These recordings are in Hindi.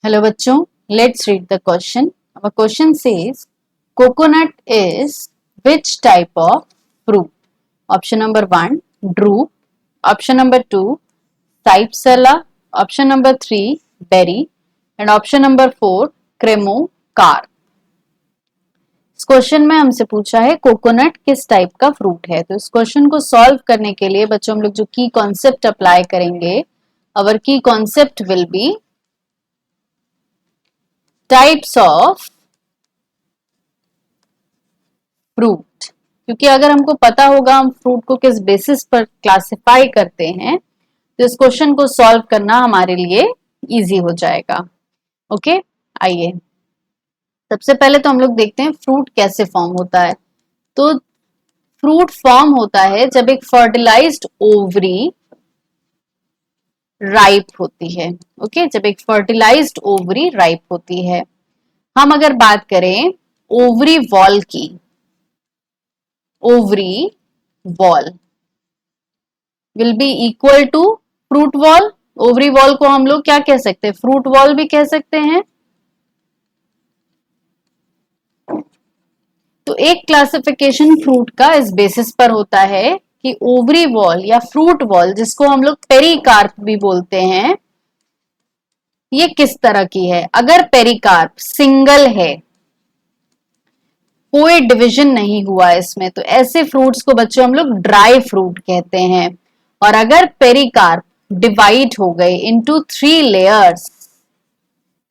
Hello बच्चों, let's read the question. Our question says, coconut is which type of fruit? Option number 1, drupe. Option number 2, cypsella. Option number 3, berry. And option number 4, cremocarp. इस क्वेश्चन में हमसे पूछा है कोकोनट किस टाइप का फ्रूट है। तो इस क्वेश्चन को सॉल्व करने के लिए बच्चों हम लोग जो की कॉन्सेप्ट अप्लाई करेंगे, our key concept will be types of fruit. क्योंकि अगर हमको पता होगा हम फ्रूट को किस बेसिस पर क्लासिफाई करते हैं तो इस क्वेश्चन को सॉल्व करना हमारे लिए इजी हो जाएगा। ओके, आइए सबसे पहले तो हम लोग देखते हैं फ्रूट कैसे फॉर्म होता है। तो फ्रूट फॉर्म होता है जब एक फर्टिलाइज्ड ओवरी राइप होती है। ओके, जब एक फर्टिलाइज्ड ओवरी राइप होती है। हम अगर बात करें ओवरी वॉल की, ovary wall will be equal to fruit wall. Ovary wall को हम लोग क्या कह सकते हैं? फ्रूट वॉल भी कह सकते हैं। तो एक क्लासिफिकेशन फ्रूट का इस बेसिस पर होता है कि ओवरी वॉल या फ्रूट वॉल, जिसको हम लोग पेरिकार्प भी बोलते हैं, ये किस तरह की है। अगर पेरिकार्प सिंगल है, कोई डिवीजन नहीं हुआ इसमें, तो ऐसे फ्रूट्स को बच्चों हम लोग ड्राई फ्रूट कहते हैं। और अगर पेरिकार्प डिवाइड हो गए into 3 layers,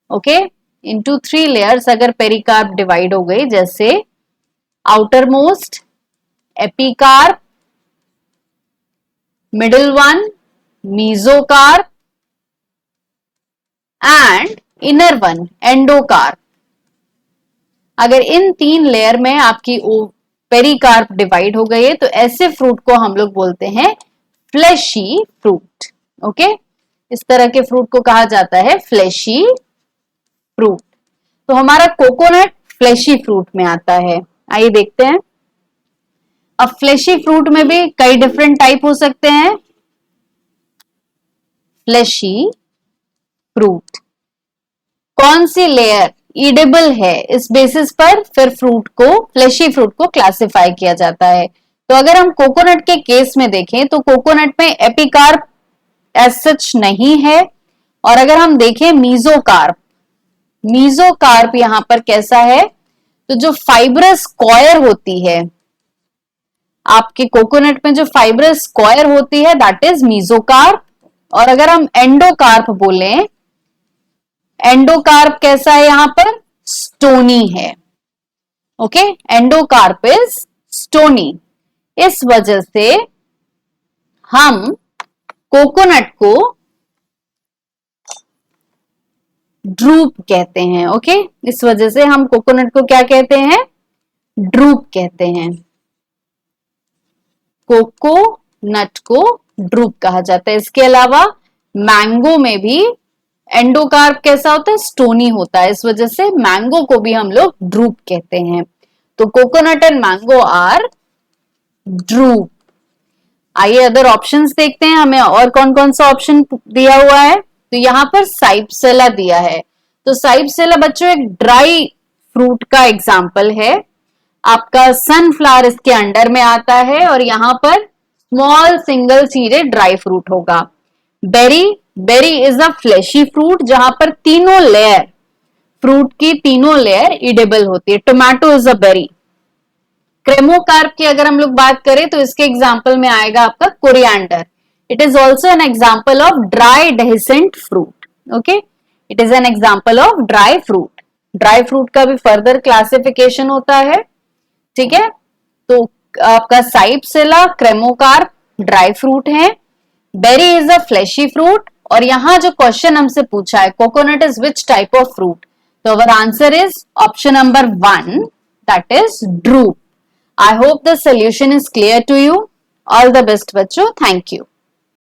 okay, into 3 layers अगर पेरिकार्प डिवाइड हो गई, जैसे outer most epicarp, middle one mesocarp and inner one endocarp, अगर इन 3 लेयर में आपकी पेरिकार्प डिवाइड हो गई है तो ऐसे फ्रूट को हम लोग बोलते हैं फ्लेशी फ्रूट। ओके, इस तरह के फ्रूट को कहा जाता है फ्लेशी फ्रूट। तो हमारा कोकोनट फ्लेशी फ्रूट में आता है। आइए देखते हैं। अब फ्लेशी फ्रूट में भी कई डिफरेंट टाइप हो सकते हैं। फ्लेशी फ्रूट कौन सी लेयर ईडेबल है, इस बेसिस पर फिर फ्रूट को, फ्लेशी फ्रूट को क्लासिफाई किया जाता है। तो अगर हम कोकोनट के केस में देखें तो कोकोनट में एपिकार्प एज सच नहीं है। और अगर हम देखें मीजोकार्प, मीजोकार्प यहां पर कैसा है, तो जो फाइब्रस कॉयर होती है, आपके कोकोनट में जो फाइब्रस कॉयर होती है, दैट इज मीजोकार्प। और अगर हम एंडोकार्प बोलें, एंडोकार्प कैसा है, यहां पर स्टोनी है। Okay, endocarp is stony. इस वजह से हम कोकोनट को ड्रूप कहते हैं। ओके, इस वजह से हम कोकोनट को क्या कहते हैं? ड्रूप कहते हैं। कोकोनट को ड्रूप कहा जाता है। इसके अलावा मैंगो में भी एंडोकार्प कैसा होता है? स्टोनी होता है। इस वजह से मैंगो को भी हम लोग ड्रूप कहते हैं। तो coconut and mango are drupe. आइए अदर ऑप्शंस देखते हैं, हमें और कौन कौन सा ऑप्शन दिया हुआ है। तो यहां पर साइप्सेला दिया है। तो साइप्सेला बच्चों एक ड्राई फ्रूट का एग्जाम्पल है। आपका सनफ्लावर इसके अंडर में आता है और यहां पर small single seeded dry fruit होगा। Berry, berry is a fleshy fruit, जहां पर तीनों लेयर, फ्रूट की तीनों लेयर ईडेबल होती है। Tomato is a berry. Cremocarp की अगर हम लोग बात करें तो इसके एग्जाम्पल में आएगा आपका coriander. It is also an example of dry dehiscent fruit. Okay, it is an example of dry fruit. Dry fruit का भी फर्दर क्लासिफिकेशन होता है। ठीक है, तो आपका साइप्सेला, क्रेमोकार्प ड्राई फ्रूट है, berry is a fleshy fruit. और यहां जो क्वेश्चन हमसे पूछा है, coconut is which type of fruit, तो our answer is option number 1, that is drupe. I hope the solution is clear to you. All the best बच्चों, thank you.